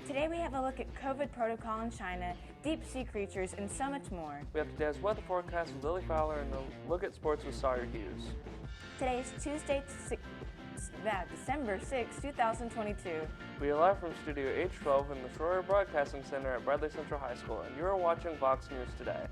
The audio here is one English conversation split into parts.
Today we have a look at COVID protocol in China, deep sea creatures, and so much more. We have today's weather forecast with Lily Fowler and a look at sports with Sawyer Hughes. Today is Tuesday, December 6, 2022. We are live from Studio H12 in the Shroyer Broadcasting Center at Bradley Central High School, and you are watching Vox News Today.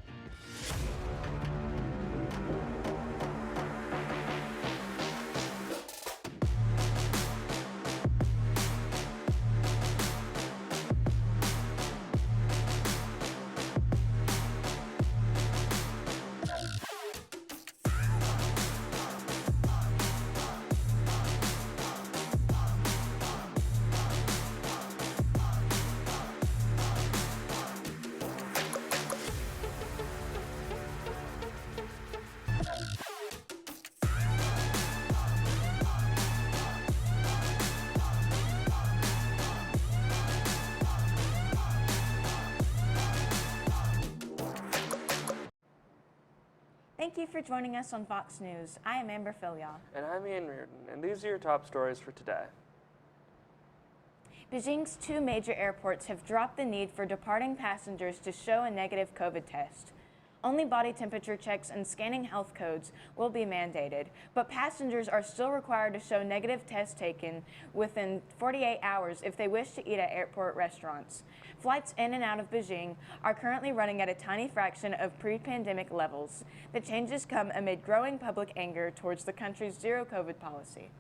Thank you for joining us on Vox News. I am Amber Filial. And I'm Ian Reardon, and these are your top stories for today. Beijing's two major airports have dropped the need for departing passengers to show a negative COVID test. Only body temperature checks and scanning health codes will be mandated, but passengers are still required to show negative tests taken within 48 hours if they wish to eat at airport restaurants. Flights in and out of Beijing are currently running at a tiny fraction of pre-pandemic levels. The changes come amid growing public anger towards the country's zero COVID policy.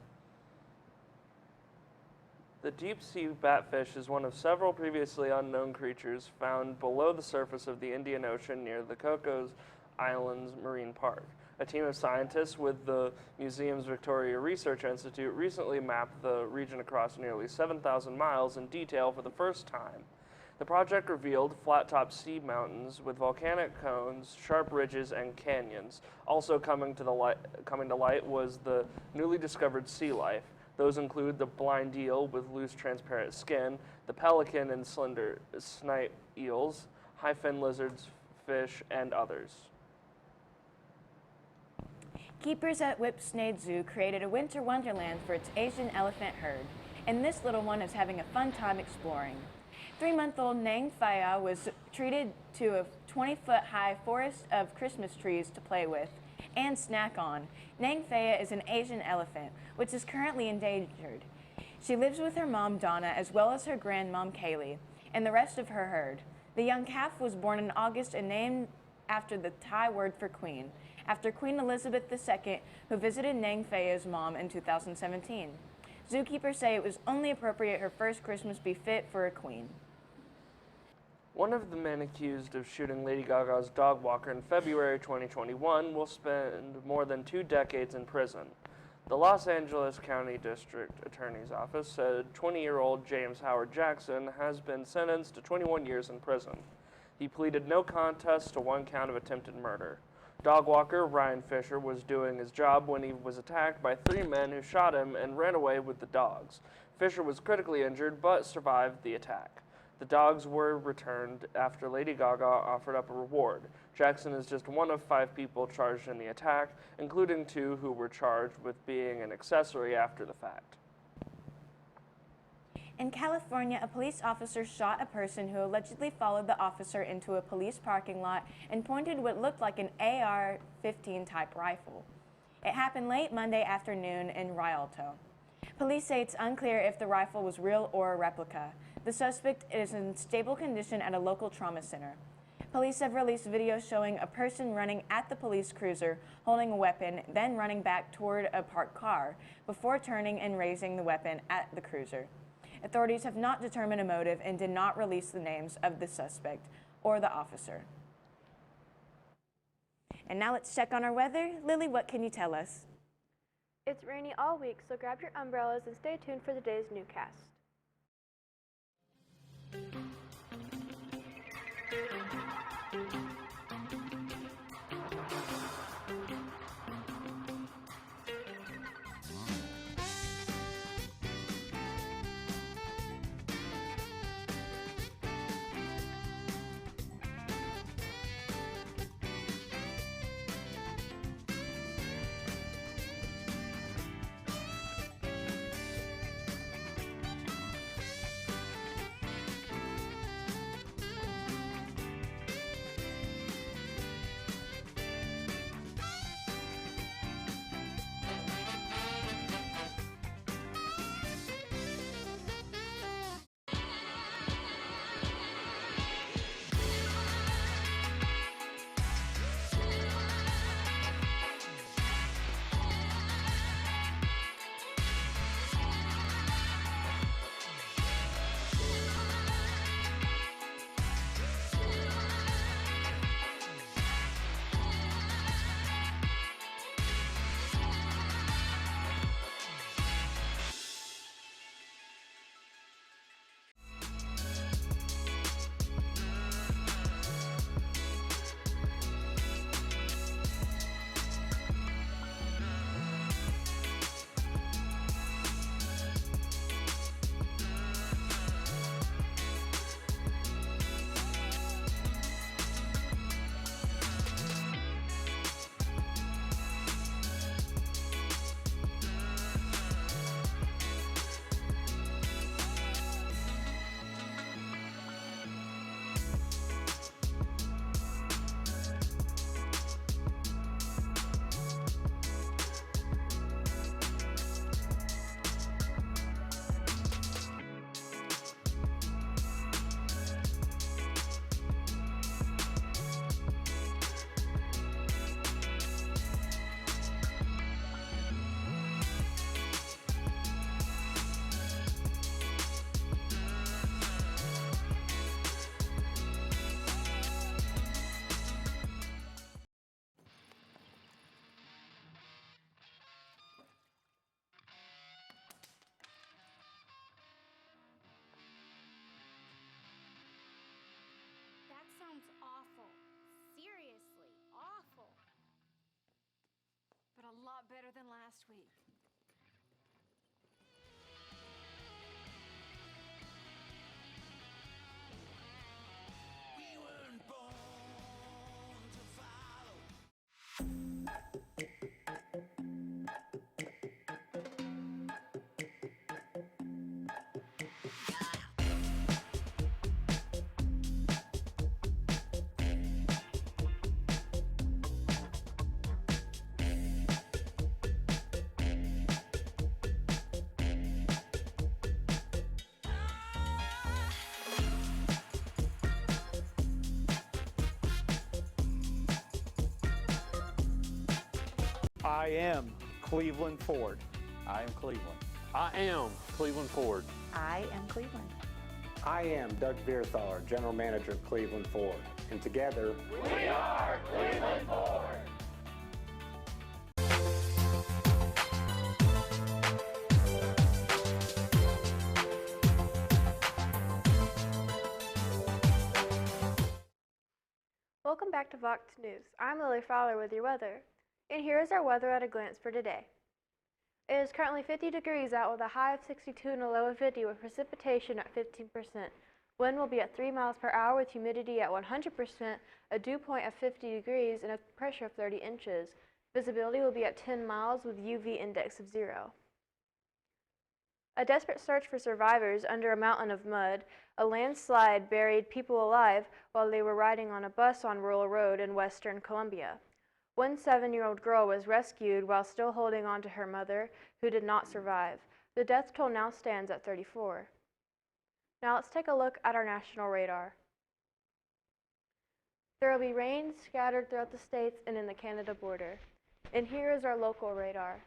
The deep-sea batfish is one of several previously unknown creatures found below the surface of the Indian Ocean near the Cocos Islands Marine Park. A team of scientists with the museum's Victoria Research Institute recently mapped the region across nearly 7,000 miles in detail for the first time. The project revealed flat-top sea mountains with volcanic cones, sharp ridges, and canyons. Also coming to light was the newly discovered sea life. Those include the blind eel with loose transparent skin, the pelican and slender snipe eels, high fin lizards, fish, and others. Keepers at Whipsnade Zoo created a winter wonderland for its Asian elephant herd, and this little one is having a fun time exploring. 3-month-old Nang Faya was treated to a 20-foot-high forest of Christmas trees to play with and snack on. Nang Faya is an Asian elephant, which is currently endangered. She lives with her mom, Donna, as well as her grandmom, Kaylee, and the rest of her herd. The young calf was born in August and named after the Thai word for queen, after Queen Elizabeth II, who visited Nang Faya's mom in 2017. Zookeepers say it was only appropriate her first Christmas be fit for a queen. One of the men accused of shooting Lady Gaga's dog walker in February 2021 will spend more than 2 decades in prison. The Los Angeles County District Attorney's Office said 20-year-old James Howard Jackson has been sentenced to 21 years in prison. He pleaded no contest to 1 count of attempted murder. Dog walker Ryan Fisher was doing his job when he was attacked by 3 men who shot him and ran away with the dogs. Fisher was critically injured but survived the attack. The dogs were returned after Lady Gaga offered up a reward. Jackson is just one of 5 people charged in the attack, including 2 who were charged with being an accessory after the fact. In California, a police officer shot a person who allegedly followed the officer into a police parking lot and pointed what looked like an AR-15 type rifle. It happened late Monday afternoon in Rialto. Police say it's unclear if the rifle was real or a replica. The suspect is in stable condition at a local trauma center. Police have released video showing a person running at the police cruiser holding a weapon, then running back toward a parked car before turning and raising the weapon at the cruiser. Authorities have not determined a motive and did not release the names of the suspect or the officer. And now let's check on our weather. Lily, what can you tell us? It's rainy all week, so grab your umbrellas and stay tuned for the day's newscast. lot better than last week. We weren't born to follow. I am Cleveland Ford. I am Cleveland. I am Cleveland Ford. I am Cleveland. I am Doug Vierthaler, General Manager of Cleveland Ford. And together, We are Cleveland Ford. Welcome back to Vox News. I'm Lily Fowler with your weather. And here is our weather at a glance for today. It is currently 50 degrees out with a high of 62 and a low of 50 with precipitation at 15%. Wind will be at 3 miles per hour with humidity at 100%, a dew point of 50 degrees, and a pressure of 30 inches. Visibility will be at 10 miles with UV index of 0. A desperate search for survivors under a mountain of mud. A landslide buried people alive while they were riding on a bus on Rural Road in western Colombia. One 7-year-old girl was rescued while still holding on to her mother, who did not survive. The death toll now stands at 34. Now let's take a look at our national radar. There will be rain scattered throughout the states and in the Canada border. And here is our local radar.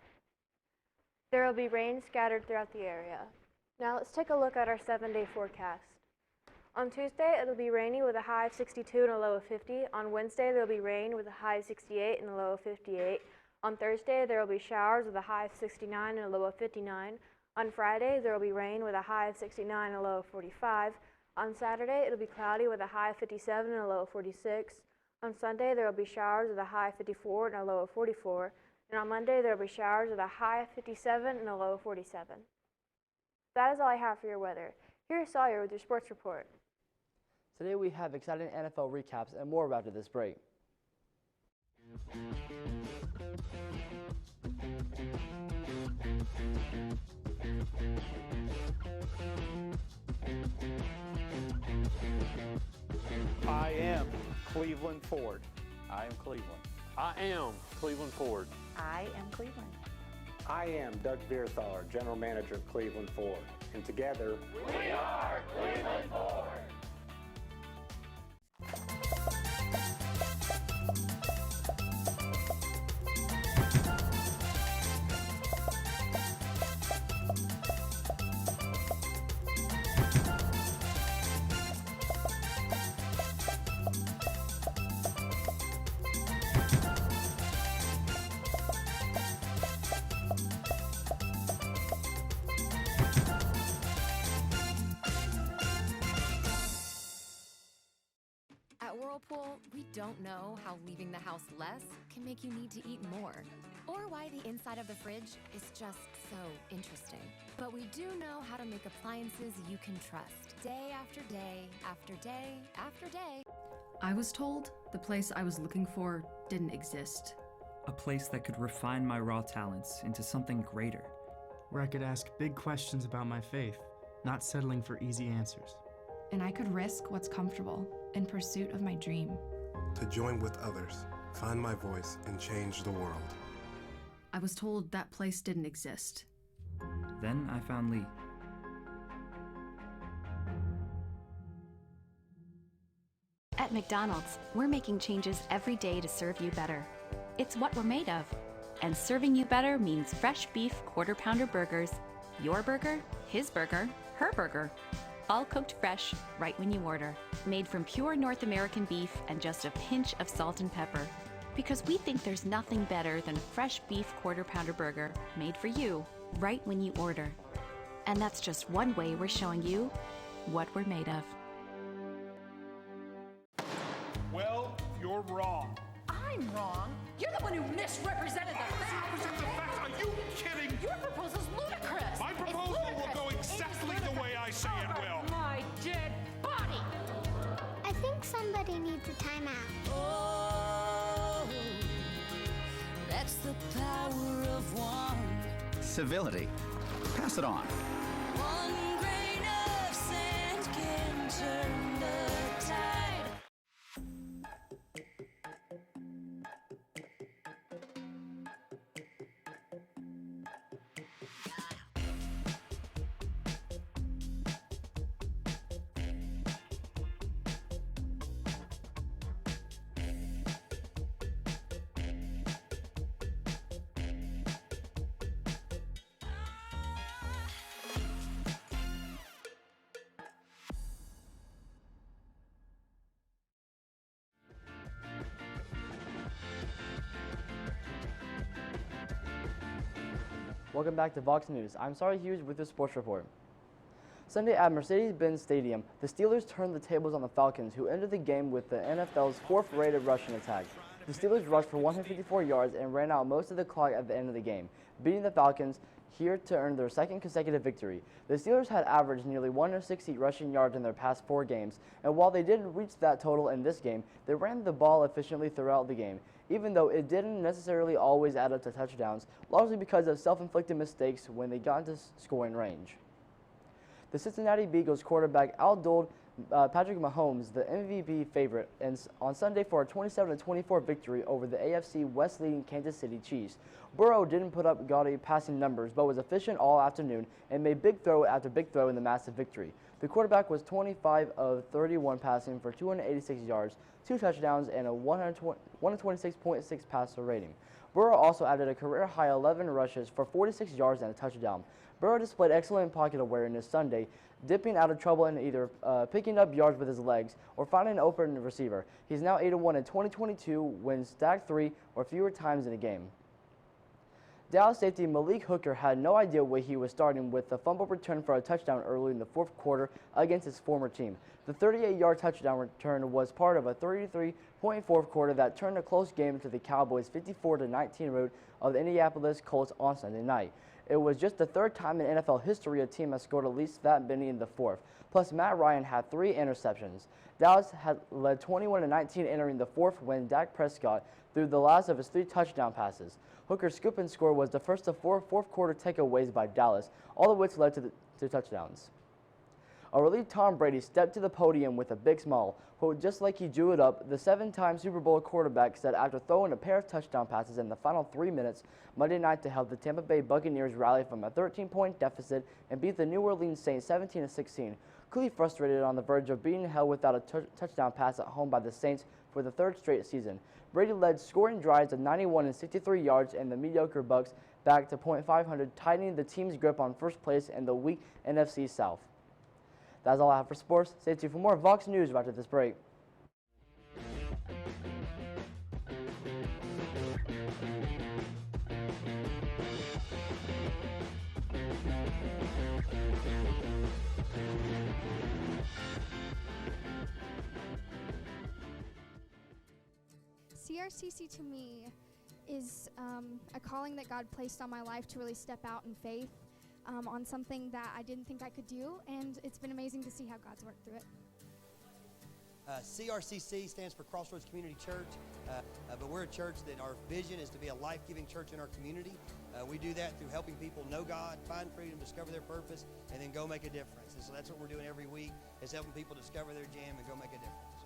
There will be rain scattered throughout the area. Now let's take a look at our 7-day forecast. On Tuesday, it'll be rainy with a high of 62 and a low of 50. On Wednesday, there'll be rain with a high of 68 and a low of 58. On Thursday, there will be showers with a high of 69 and a low of 59. On Friday, there will be rain with a high of 69 and a low of 45. On Saturday, it'll be cloudy with a high of 57 and a low of 46. On Sunday, there will be showers with a high of 54 and a low of 44. And on Monday, there will be showers with a high of 57 and a low of 47. That is all I have for your weather. Here's Sawyer with your sports report. Today we have exciting NFL recaps and more after this break. I am Cleveland Ford. I am Cleveland. I am Cleveland Ford. I am Cleveland. I am Doug Vierthaler, General Manager of Cleveland Ford. And together, We are Cleveland Ford. At Whirlpool, we don't know how leaving the house less can make you need to eat more, or why the inside of the fridge is just so interesting. But we do know how to make appliances you can trust, day after day, after day, after day. I was told the place I was looking for didn't exist. A place that could refine my raw talents into something greater. Where I could ask big questions about my faith, not settling for easy answers. And I could risk what's comfortable in pursuit of my dream. To join with others, find my voice, and change the world. I was told that place didn't exist. Then I found Lee. At McDonald's, we're making changes every day to serve you better. It's what we're made of. And serving you better means fresh beef quarter-pounder burgers. Your burger, his burger, her burger. All cooked fresh, right when you order. Made from pure North American beef and just a pinch of salt and pepper. Because we think there's nothing better than a fresh beef quarter-pounder burger made for you, right when you order. And that's just one way we're showing you what we're made of. Well, you're wrong. I'm wrong. You're the one who misrepresented the facts. Your proposal's ludicrous. My proposal will go exactly the way I say it will. My dead body. I think somebody needs a timeout. Oh, that's the power of one. Civility. Pass it on. One grain of sand can turn the tide. Welcome back to Vox News. I'm Sorry Hughes with the sports report. Sunday at Mercedes-Benz Stadium, the Steelers turned the tables on the Falcons, who ended the game with the NFL's fourth-rated rushing attack. The Steelers rushed for 154 yards and ran out most of the clock at the end of the game, beating the Falcons here to earn their second consecutive victory. The Steelers had averaged nearly 160 rushing yards in their past 4 games, and while they didn't reach that total in this game, they ran the ball efficiently throughout the game, even though it didn't necessarily always add up to touchdowns, largely because of self-inflicted mistakes when they got into scoring range. The Cincinnati Bengals quarterback outdueled Patrick Mahomes, the MVP favorite, on Sunday for a 27-24 victory over the AFC West-leading Kansas City Chiefs. Burrow didn't put up gaudy passing numbers, but was efficient all afternoon and made big throw after big throw in the massive victory. The quarterback was 25 of 31 passing for 286 yards, 2 touchdowns, and a 126.6 passer rating. Burrow also added a career-high 11 rushes for 46 yards and a touchdown. Burrow displayed excellent pocket awareness Sunday, dipping out of trouble and either picking up yards with his legs or finding an open receiver. He's now 8-1 in 2022 when stacked 3 or fewer times in a game. Dallas safety Malik Hooker had no idea where he was starting with the fumble return for a touchdown early in the fourth quarter against his former team. The 38-yard touchdown return was part of a 33-point fourth quarter that turned a close game to the Cowboys' 54-19 road of the Indianapolis Colts on Sunday night. It was just the third time in NFL history a team has scored at least that many in the fourth. Plus, Matt Ryan had 3 interceptions. Dallas had led 21-19 entering the fourth when Dak Prescott threw the last of his 3 touchdown passes. Hooker's scoop and score was the first of 4 fourth-quarter takeaways by Dallas, all of which led to touchdowns. A relieved Tom Brady stepped to the podium with a big smile. Quote, just like he drew it up, the 7-time Super Bowl quarterback said after throwing a pair of touchdown passes in the final 3 minutes Monday night to help the Tampa Bay Buccaneers rally from a 13-point deficit and beat the New Orleans Saints 17-16. Clearly frustrated on the verge of being held without a touchdown pass at home by the Saints for the 3rd straight season. Brady led scoring drives of 91 and 63 yards and the mediocre Bucs back to .500, tightening the team's grip on first place in the weak NFC South. That's all I have for sports. Stay tuned for more Vox News right after this break. CRCC to me is a calling that God placed on my life to really step out in faith on something that I didn't think I could do, and it's been amazing to see how God's worked through it. CRCC stands for Crossroads Community Church, but we're a church that our vision is to be a life-giving church in our community. We do that through helping people know God, find freedom, discover their purpose, and then go make a difference. And so that's what we're doing every week, is helping people discover their jam and go make a difference.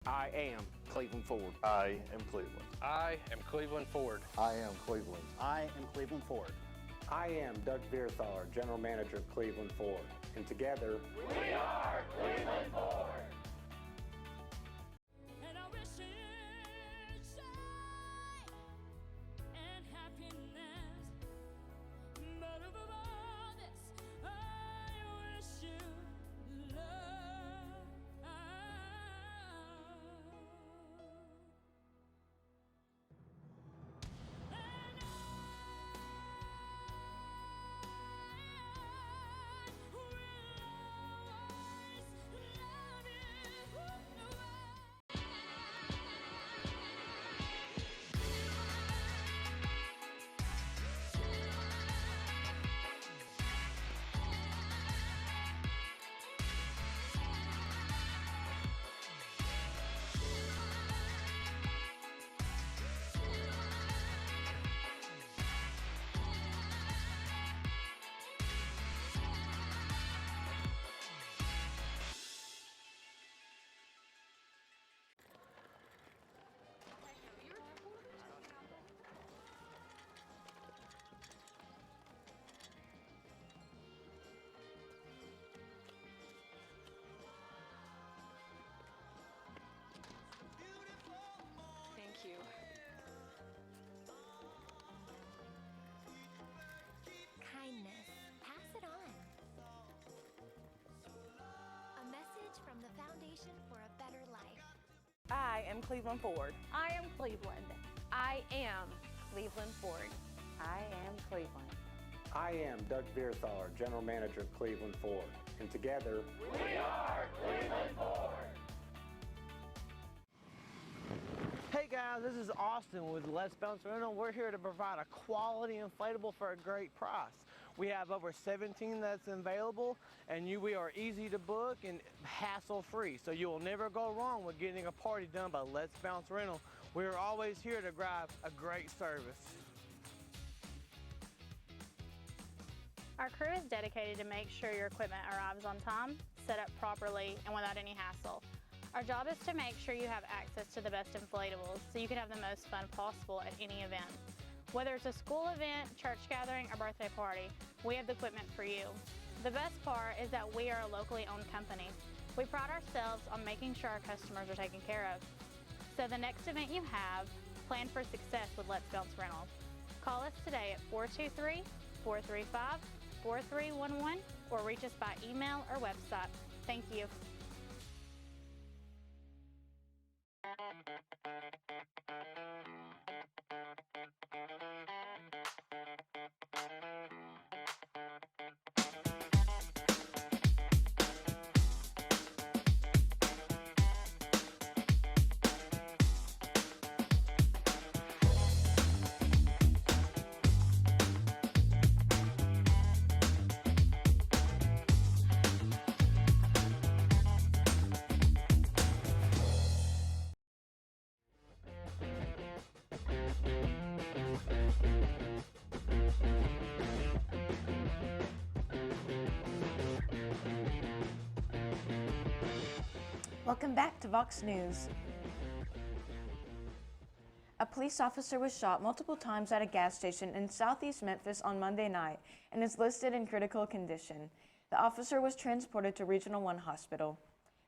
I am Cleveland Ford. I am Cleveland. I am Cleveland Ford. I am Cleveland. I am Cleveland Ford. I am Doug Vierthaler, General Manager of Cleveland Ford, and together, we are Cleveland Ford. am Cleveland Ford. I am Cleveland. I am Cleveland Ford. I am Cleveland. I am Doug Vierthaler, General Manager of Cleveland Ford. And together, we are Cleveland Ford. Hey guys, this is Austin with Let's Bounce Rental. We're here to provide a quality inflatable for a great price. We have over 17 that's available, and we are easy to book and hassle-free. So you will never go wrong with getting a party done by Let's Bounce Rental. We are always here to provide a great service. Our crew is dedicated to make sure your equipment arrives on time, set up properly, and without any hassle. Our job is to make sure you have access to the best inflatables so you can have the most fun possible at any event. Whether it's a school event, church gathering, or birthday party, we have the equipment for you. The best part is that we are a locally owned company. We pride ourselves on making sure our customers are taken care of. So the next event you have, plan for success with Let's Bounce Rental. Call us today at 423-435-4311 or reach us by email or website. Thank you. Welcome back to Vox News. A police officer was shot multiple times at a gas station in southeast Memphis on Monday night and is listed in critical condition. The officer was transported to Regional 1 Hospital.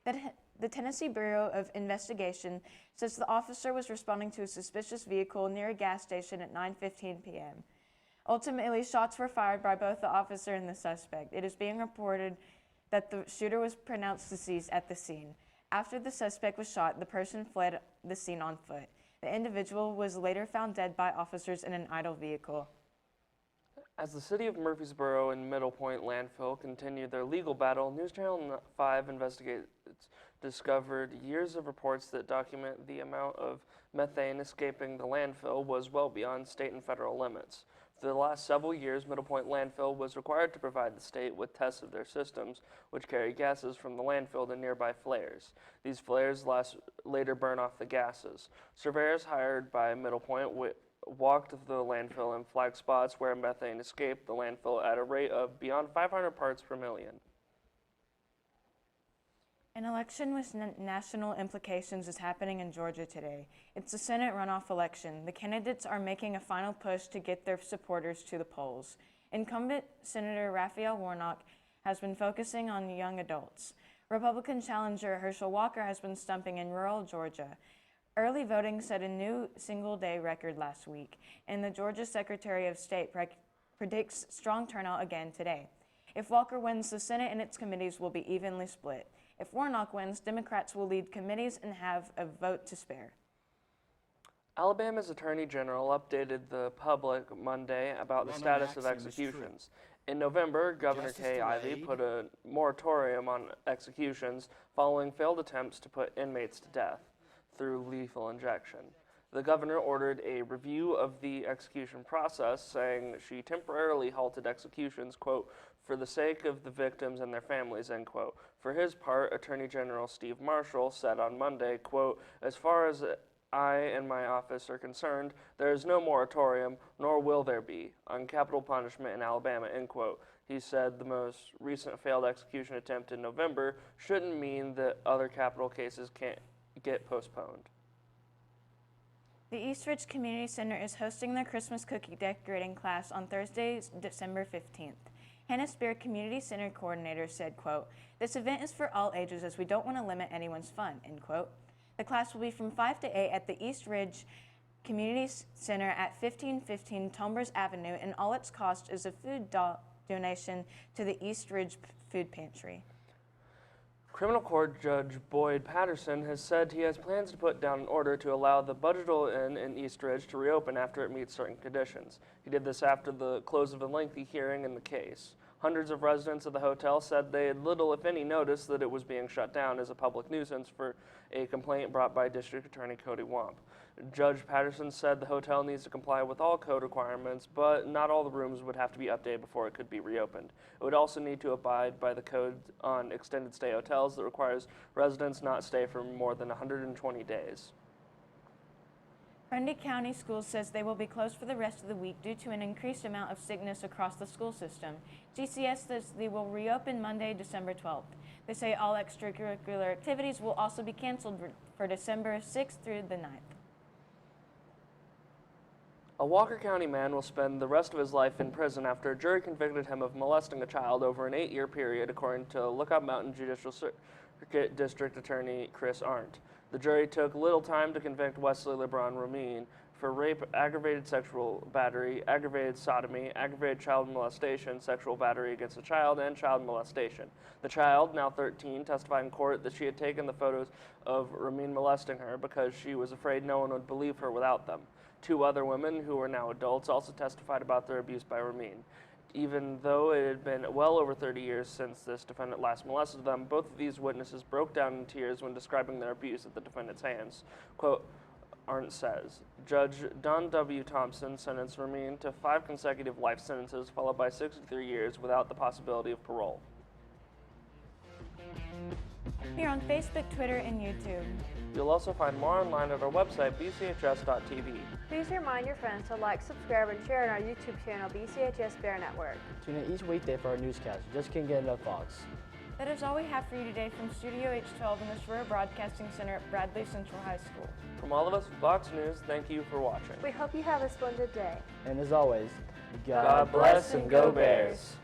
The Tennessee Bureau of Investigation says the officer was responding to a suspicious vehicle near a gas station at 9:15 p.m. Ultimately, shots were fired by both the officer and the suspect. It is being reported that the shooter was pronounced deceased at the scene. After the suspect was shot, the person fled the scene on foot. The individual was later found dead by officers in an idle vehicle. As the city of Murfreesboro and Middle Point landfill continued their legal battle, News Channel 5 investigators discovered years of reports that document the amount of methane escaping the landfill was well beyond state and federal limits. For the last several years, Middle Point landfill was required to provide the state with tests of their systems, which carry gases from the landfill to nearby flares. These flares later burn off the gases. Surveyors hired by Middle Point walked the landfill and flagged spots where methane escaped the landfill at a rate of beyond 500 parts per million. An election with national implications is happening in Georgia today. It's a Senate runoff election. The candidates are making a final push to get their supporters to the polls. Incumbent Senator Raphael Warnock has been focusing on young adults. Republican challenger Herschel Walker has been stumping in rural Georgia. Early voting set a new single-day record last week, and the Georgia Secretary of State predicts strong turnout again today. If Walker wins, the Senate and its committees will be evenly split. If Warnock wins, Democrats will lead committees and have a vote to spare. Alabama's Attorney General updated the public Monday about the status of executions. In November, Governor Kay Ivey put a moratorium on executions following failed attempts to put inmates to death through lethal injection. The governor ordered a review of the execution process, saying she temporarily halted executions, quote, for the sake of the victims and their families, end quote. For his part, Attorney General Steve Marshall said on Monday, quote, as far as I and my office are concerned, there is no moratorium, nor will there be, on capital punishment in Alabama, end quote. He said the most recent failed execution attempt in November shouldn't mean that other capital cases can't get postponed. The East Ridge Community Center is hosting their Christmas cookie decorating class on Thursday, December 15th. Hannah Spear, Community Center Coordinator, said, quote, this event is for all ages as we don't want to limit anyone's fun, end quote. The class will be from 5 to 8 at the East Ridge Community Center at 1515 Tombers Avenue, and all its cost is a food donation to the East Ridge Food Pantry. Criminal Court Judge Boyd Patterson has said he has plans to put down an order to allow the Budgetal Inn in East Ridge to reopen after it meets certain conditions. He did this after the close of a lengthy hearing in the case. Hundreds of residents of the hotel said they had little, if any, notice that it was being shut down as a public nuisance for a complaint brought by District Attorney Cody Womp. Judge Patterson said the hotel needs to comply with all code requirements, but not all the rooms would have to be updated before it could be reopened. It would also need to abide by the code on extended stay hotels that requires residents not stay for more than 120 days. Grundy County Schools says they will be closed for the rest of the week due to an increased amount of sickness across the school system. GCS says they will reopen Monday, December 12th. They say all extracurricular activities will also be canceled for December 6th through the 9th. A Walker County man will spend the rest of his life in prison after a jury convicted him of molesting a child over an 8-year period, according to Lookout Mountain Judicial Circuit District Attorney Chris Arndt. The jury took little time to convict Wesley LeBron Ramin for rape, aggravated sexual battery, aggravated sodomy, aggravated child molestation, sexual battery against a child, and child molestation. The child, now 13, testified in court that she had taken the photos of Ramin molesting her because she was afraid no one would believe her without them. 2 other women, who are now adults, also testified about their abuse by Ramin. Even though it had been well over 30 years since this defendant last molested them, both of these witnesses broke down in tears when describing their abuse at the defendant's hands. Quote, Arndt says, Judge Don W. Thompson sentenced Ramin to 5 consecutive life sentences, followed by 63 years without the possibility of parole. We're on Facebook, Twitter, and YouTube. You'll also find more online at our website, BCHS.TV. Please remind your friends to like, subscribe, and share on our YouTube channel, BCHS Bear Network. Tune in each weekday for our newscast. You just can't get enough Fox. That is all we have for you today from Studio H12 in the Shroyer Broadcasting Center at Bradley Central High School. From all of us at Fox News, thank you for watching. We hope you have a splendid day. And as always, God bless and go Bears.